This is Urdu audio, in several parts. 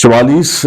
44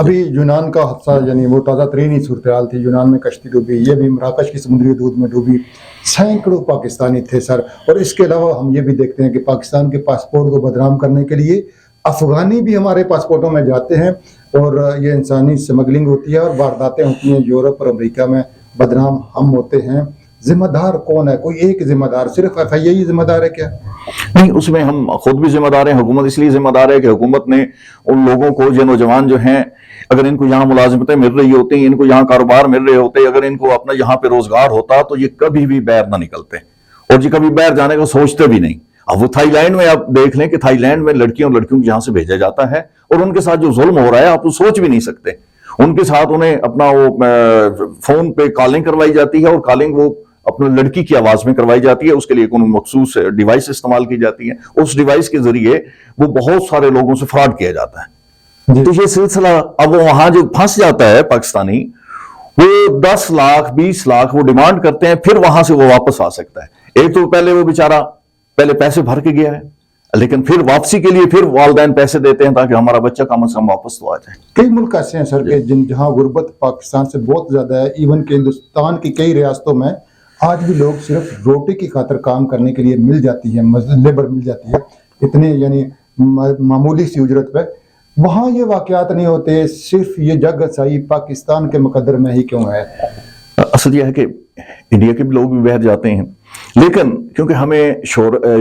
ابھی یونان کا حادثہ یعنی وہ تازہ ترین ہی صورتحال تھی، یونان میں کشتی ڈوبی، یہ بھی مراکش کی سمندری حدود میں ڈوبی، سینکڑوں پاکستانی تھے سر. اور اس کے علاوہ ہم یہ بھی دیکھتے ہیں کہ پاکستان کے پاسپورٹ کو بدنام کرنے کے لیے افغانی بھی ہمارے پاسپورٹوں میں جاتے ہیں اور یہ انسانی سمگلنگ ہوتی ہے اور وارداتیں ہوتی ہیں. یورپ اور امریکہ میں بدنام ہم ہوتے ہیں. ذمہ دار کون ہے؟ کوئی ایک ذمہ دار؟ صرف ایف آئی اے ہی ذمہ دار ہے کیا؟ نہیں، اس میں ہم خود بھی ذمہ دار ہیں. حکومت اس لیے ذمہ دار ہے کہ حکومت نے ان لوگوں کو، جو نوجوان جو ہیں، اگر ان کو یہاں ملازمتیں مل رہی ہوتی، ان کو یہاں کاروبار مل رہے ہوتے، اگر ان کو اپنا یہاں پہ روزگار ہوتا تو یہ کبھی بھی باہر نہ نکلتے اور یہ کبھی باہر جانے کو سوچتے بھی نہیں. اب وہ تھائی لینڈ میں آپ دیکھ لیں کہ تھائی لینڈ میں لڑکیوں کو یہاں سے بھیجا جاتا ہے اور ان کے ساتھ جو ظلم ہو رہا ہے آپ وہ سوچ بھی نہیں سکتے. ان کے ساتھ انہیں اپنا وہ فون پہ کالنگ کروائی جاتی ہے اور کالنگ وہ اپنے لڑکی کی آواز میں کروائی جاتی ہے. اس کے لیے کوئی مخصوص ڈیوائس استعمال کی جاتی ہے. اس ڈیوائس کے ذریعے وہ بہت سارے لوگوں سے فراڈ کیا جاتا ہے. تو یہ سلسلہ اب وہاں جو پھنس جاتا ہے پاکستانی، وہ 10 لاکھ 20 لاکھ وہ ڈیمانڈ کرتے ہیں، پھر وہاں سے وہ واپس آ سکتا ہے. ایک تو پہلے وہ بیچارہ پہلے پیسے بھر کے گیا ہے، لیکن پھر واپسی کے لیے پھر والدین پیسے دیتے ہیں تاکہ ہمارا بچہ کم از کم واپس تو آ جائے. کئی ملک ایسے ہیں سر کہ جہاں غربت پاکستان سے بہت زیادہ ہے. ایون کہ ہندوستان کی کئی ریاستوں میں آج بھی لوگ صرف روٹی کی خاطر کام کرنے کے لیے مل جاتی ہے، لیبر مل جاتی ہے اتنے یعنی معمولی سی اجرت پہ. وہاں یہ واقعات نہیں ہوتے. صرف یہ جگ سائی پاکستان کے مقدر میں ہی کیوں ہے؟ اصل یہ ہے کہ انڈیا کے بھی لوگ بھی باہر جاتے ہیں، لیکن کیونکہ ہمیں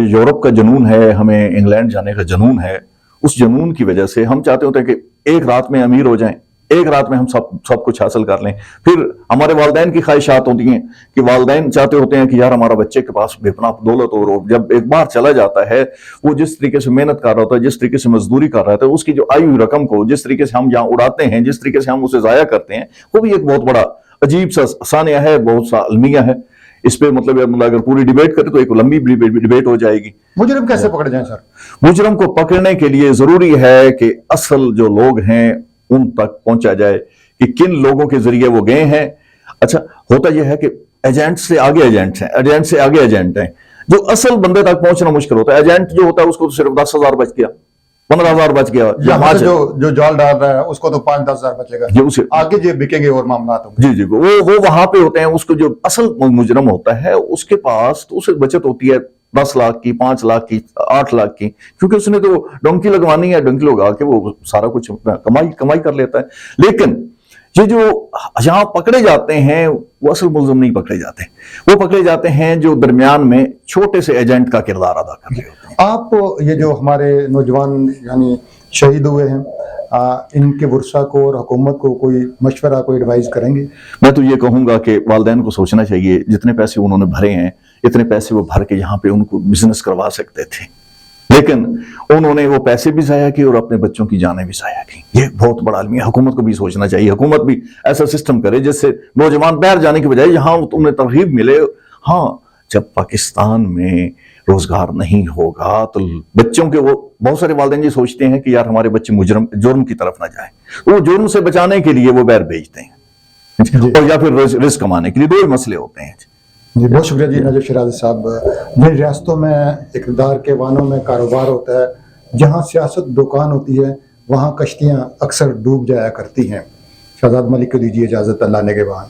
یورپ کا جنون ہے، ہمیں انگلینڈ جانے کا جنون ہے، اس جنون کی وجہ سے ہم چاہتے ہوتے ہیں کہ ایک رات میں امیر ہو جائیں، ایک رات میں ہم سب کچھ حاصل کر لیں. پھر ہمارے والدین کی خواہشات ہوتی ہیں کہ والدین چاہتے ہوتے ہیں کہ یار ہمارا بچے کے پاس بے پناہ دولت ہو. جب ایک بار چلا جاتا ہے، وہ جس طریقے سے محنت کر رہا ہوتا ہے، جس طریقے سے مزدوری کر رہا ہوتا ہے، اس کی جو آئی ہوئی رقم کو جس طریقے سے ہم یہاں اڑاتے ہیں، جس طریقے سے ہم اسے ضائع کرتے ہیں، وہ بھی ایک بہت بڑا عجیب سا سانیہ ہے، بہت سا المیہ ہے. اس پہ مطلب اگر پوری ڈیبیٹ کرے تو ایک لمبی ڈیبیٹ ہو جائے گی. مجرم کیسے پکڑے جائیں سر؟ مجرم کو پکڑنے کے لیے ضروری ہے کہ اصل جو لوگ ہیں ان تک پہنچا جائے کہ کن لوگوں کے ذریعے وہ گئے ہیں. اچھا، ہوتا یہ ہے کہ ایجنٹ سے آگے ایجنٹ ہیں، ایجنٹ سے آگے ایجنٹ ہیں، جو اصل بندے تک پہنچنا مشکل ہوتا ہے. ایجنٹ جو ہوتا ہے اس کو تو صرف 10,000 بچ گیا، 15,000 بچ گیا. جو جال ڈال رہا ہے اس کو تو 5-10 ہزار بچے گا، آگے جو بکیں گے اور معاملات ہوں گے. جی وہ وہاں پہ ہوتے ہیں. اس کو جو اصل مجرم ہوتا ہے اس کے پاس تو اسے بچت ہوتی ہے 10 لاکھ کی، 5 لاکھ کی، 8 لاکھ کی، کیونکہ اس نے تو ڈونکی لگوانی ہے. ڈونکی لگا کے وہ سارا کچھ کمائی کر لیتا ہے. لیکن یہ جو یہاں پکڑے جاتے ہیں وہ اصل ملزم نہیں پکڑے جاتے، وہ پکڑے جاتے ہیں جو درمیان میں چھوٹے سے ایجنٹ کا کردار ادا کر رہے ہوتے ہیں. آپ یہ جو ہمارے نوجوان یعنی شہید ہوئے ہیں، ان کے ورثاء کو اور حکومت کو کوئی مشورہ، کوئی ایڈوائز کریں گے؟ میں تو یہ کہوں گا کہ والدین کو سوچنا چاہیے، جتنے پیسے انہوں نے بھرے ہیں اتنے پیسے وہ بھر کے یہاں پہ ان کو بزنس کروا سکتے تھے، لیکن انہوں نے وہ پیسے بھی ضائع کیے اور اپنے بچوں کی جانیں بھی ضائع کی. یہ بہت بڑا عالمی ہے. حکومت کو بھی سوچنا چاہیے، حکومت بھی ایسا سسٹم کرے جس سے نوجوان باہر جانے کی بجائے یہاں انہیں ترغیب ملے. ہاں، جب پاکستان میں روزگار نہیں ہوگا تو بچوں کے وہ بہت سارے والدین یہ سوچتے ہیں کہ یار ہمارے بچے جرم کی طرف نہ جائیں، وہ جرم سے بچانے کے لیے وہ باہر بھیجتے ہیں اور یا پھر رزق کمانے کے لیے. 2 ہی مسئلے ہوتے ہیں. جی بہت شکریہ جی نجف شیرازی صاحب. جن ریاستوں میں اقتدار کے وانوں میں کاروبار ہوتا ہے، جہاں سیاست دکان ہوتی ہے، وہاں کشتیاں اکثر ڈوب جایا کرتی ہیں. شہزاد ملک کو دیجیے اجازت، اللہ نے کے بعد.